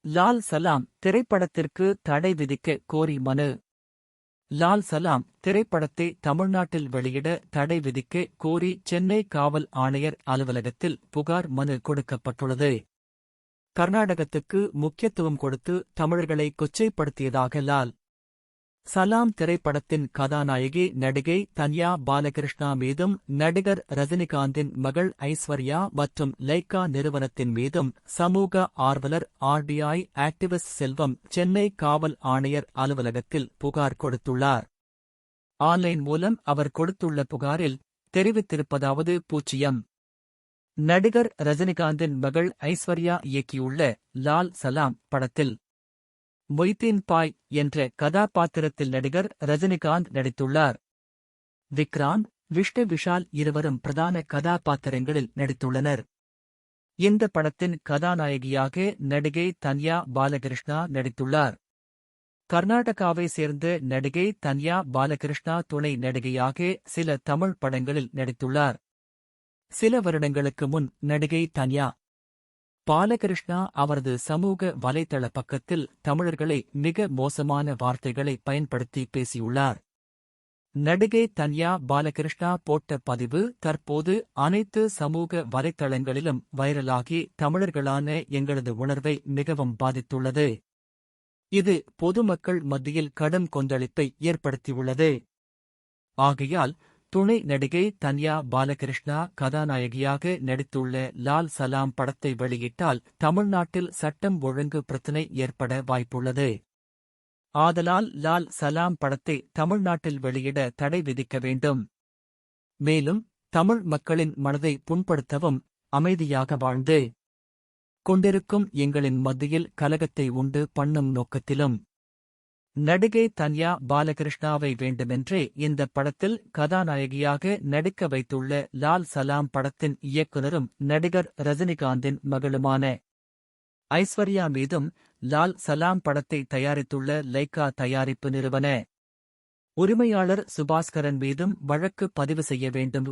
லால் சலாம் திரைப்படத்திற்கு தடை விதிக்க கோரி மனு. லால் சலாம் திரைப்படத்தை தமிழ்நாட்டில் வெளியிட தடை விதிக்க கோரி சென்னை காவல் ஆணையர் அலுவலகத்தில் புகார் மனு கொடுக்கப்பட்டுள்ளது. கர்நாடகத்துக்கு முக்கியத்துவம் கொடுத்து தமிழர்களை கொச்சைப்படுத்தியதாக லால் சலாம் திரைப்படத்தின் கதாநாயகி நடிகை தன்யா பாலகிருஷ்ணா மீதும் நடிகர் ரஜினிகாந்தின் மகள் ஐஸ்வர்யா மற்றும் லைக்கா நிறுவனத்தின் மீதும் சமூக ஆர்வலர் ஆர்டிஐ ஆக்டிவிஸ்ட் செல்வம் சென்னை காவல் ஆணையர் அலுவலகத்தில் புகார் கொடுத்துள்ளார். ஆன்லைன் மூலம் அவர் கொடுத்துள்ள புகாரில் தெரிவித்திருப்பதாவது: 0. நடிகர் ரஜினிகாந்தின் மகள் ஐஸ்வர்யா இயக்கியுள்ள லால் சலாம் படத்தில் மொய்தீன் பாய் என்ற கதாபாத்திரத்தில் நடிகர் ரஜினிகாந்த் நடித்துள்ளார். விக்ராந்த், விஷ்ணு விஷால் இருவரும் பிரதான கதாபாத்திரங்களில் நடித்துள்ளனர். இந்த படத்தின் கதாநாயகியாக நடிகை தன்யா பாலகிருஷ்ணா நடித்துள்ளார். கர்நாடகாவை சேர்ந்த நடிகை தன்யா பாலகிருஷ்ணா துணை நடிகையாக சில தமிழ் படங்களில் நடித்துள்ளார். சில வருடங்களுக்கு முன் நடிகை தன்யா பாலகிருஷ்ணா அவரது சமூக வலைதள பக்கத்தில் தமிழர்களை மிக மோசமான வார்த்தைகளை பயன்படுத்தி பேசியுள்ளார். நடிகை தன்யா பாலகிருஷ்ணா போட்ட பதிவு தற்போது அனைத்து சமூக வலைதளங்களிலும் வைரலாகி தமிழர்களான எங்களது உணர்வை மிகவும் பாதித்துள்ளது. இது பொதுமக்கள் மத்தியில் கடும் கொந்தளிப்பை ஏற்படுத்தியுள்ளது. ஆகையால் துணை நடிகை தன்யா பாலகிருஷ்ணா கதாநாயகியாக நடித்துள்ள லால் சலாம் படத்தை வெளியிட்டால் தமிழ்நாட்டில் சட்டம் ஒழுங்கு பிரச்சினை ஏற்பட வாய்ப்புள்ளது. ஆதலால் லால் சலாம் படத்தை தமிழ்நாட்டில் வெளியிட தடை விதிக்க வேண்டும். மேலும் தமிழ் மக்களின் மனதை புண்படுத்தவும் அமைதியாக வாழ்ந்து கொண்டிருக்கும் எங்களின் மத்தியில் கலகத்தை உண்டு பண்ணும் நோக்கத்திலும் நடிகை தன்யா பாலகிருஷ்ணாவை வேண்டுமென்றே இந்த படத்தில் கதாநாயகியாக நடிக்க வைத்துள்ள லால் சலாம் படத்தின் இயக்குனரும் நடிகர் ரஜினிகாந்தின் மகளுமான ஐஸ்வர்யா மீதும் லால் சலாம் படத்தை தயாரித்துள்ள லைக்கா தயாரிப்பு நிறுவன உரிமையாளர் சுபாஸ்கரன் மீதும் வழக்கு பதிவு செய்ய வேண்டும்.